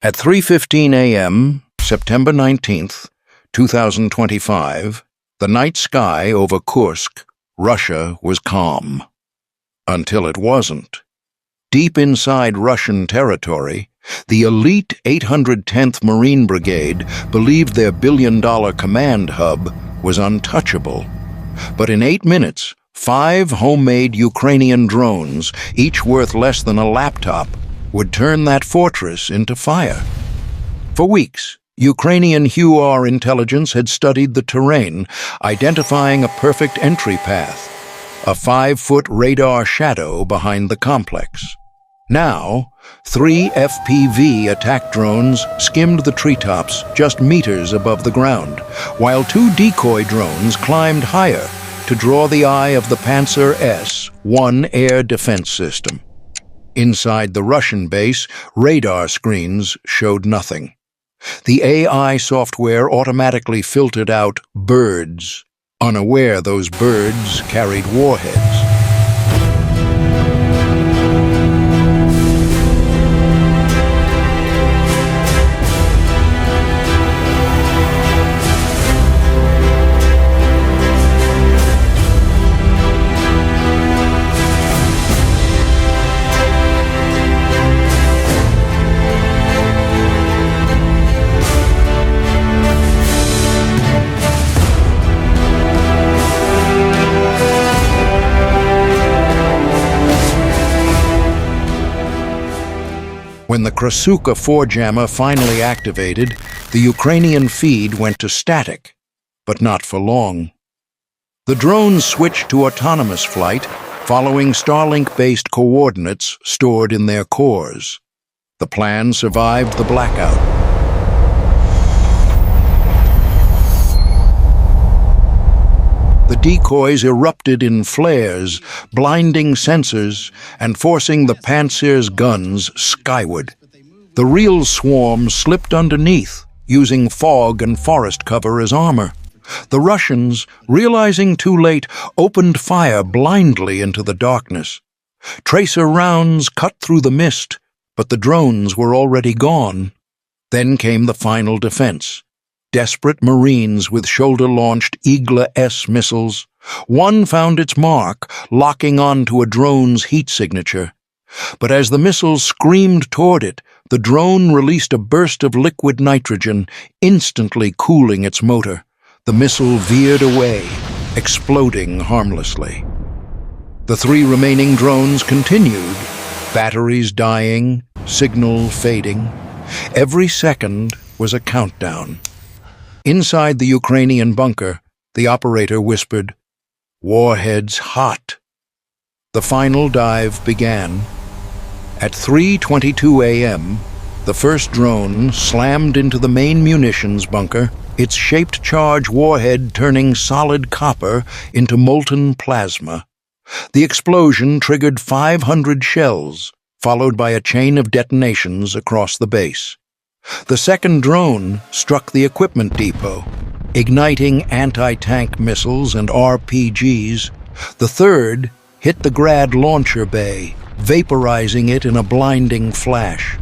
At 3:15 a.m., September 19th, 2025, the night sky over Kursk, Russia, was calm. Until it wasn't. Deep inside Russian territory, the elite 810th Marine Brigade believed their billion-dollar command hub was untouchable. But in 8 minutes, 5 homemade Ukrainian drones, each worth less than a laptop, would turn that fortress into fire. For weeks, Ukrainian HUAR intelligence had studied the terrain, identifying a perfect entry path, a 5-foot radar shadow behind the complex. Now, 3 FPV attack drones skimmed the treetops just meters above the ground, while 2 decoy drones climbed higher to draw the eye of the Panzer S-1 air defense system. Inside the Russian base, radar screens showed nothing. The AI software automatically filtered out birds, unaware those birds carried warheads. When the Kursk 4-jammer finally activated, the Ukrainian feed went to static, but not for long. The drones switched to autonomous flight, following Starlink-based coordinates stored in their cores. The plan survived the blackout. The decoys erupted in flares, blinding sensors and forcing the Panzer's guns skyward. The real swarm slipped underneath, using fog and forest cover as armor. The Russians, realizing too late, opened fire blindly into the darkness. Tracer rounds cut through the mist, but the drones were already gone. Then came the final defense. Desperate Marines with shoulder-launched Igla-S missiles. One found its mark, locking onto a drone's heat signature. But as the missile screamed toward it, the drone released a burst of liquid nitrogen, instantly cooling its motor. The missile veered away, exploding harmlessly. The 3 remaining drones continued, batteries dying, signal fading. Every second was a countdown. Inside the Ukrainian bunker, the operator whispered, "Warheads hot." The final dive began. At 3:22 a.m., the first drone slammed into the main munitions bunker, its shaped charge warhead turning solid copper into molten plasma. The explosion triggered 500 shells, followed by a chain of detonations across the base. The second drone struck the equipment depot, igniting anti-tank missiles and RPGs. The third hit the Grad launcher bay, vaporizing it in a blinding flash.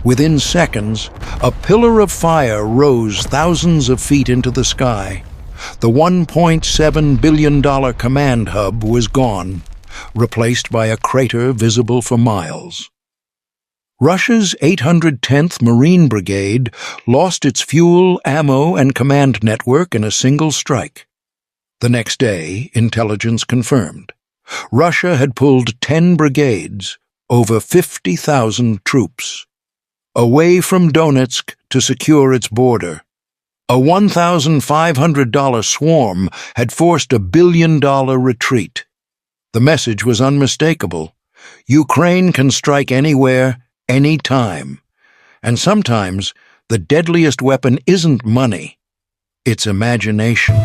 Within seconds, a pillar of fire rose thousands of feet into the sky. The $1.7 billion command hub was gone, replaced by a crater visible for miles. Russia's 810th Marine Brigade lost its fuel, ammo, and command network in a single strike. The next day, intelligence confirmed. Russia had pulled 10 brigades, over 50,000 troops, away from Donetsk to secure its border. A $1,500 swarm had forced a billion-dollar retreat. The message was unmistakable. Ukraine can strike anywhere, any time. And sometimes the deadliest weapon isn't money, it's imagination.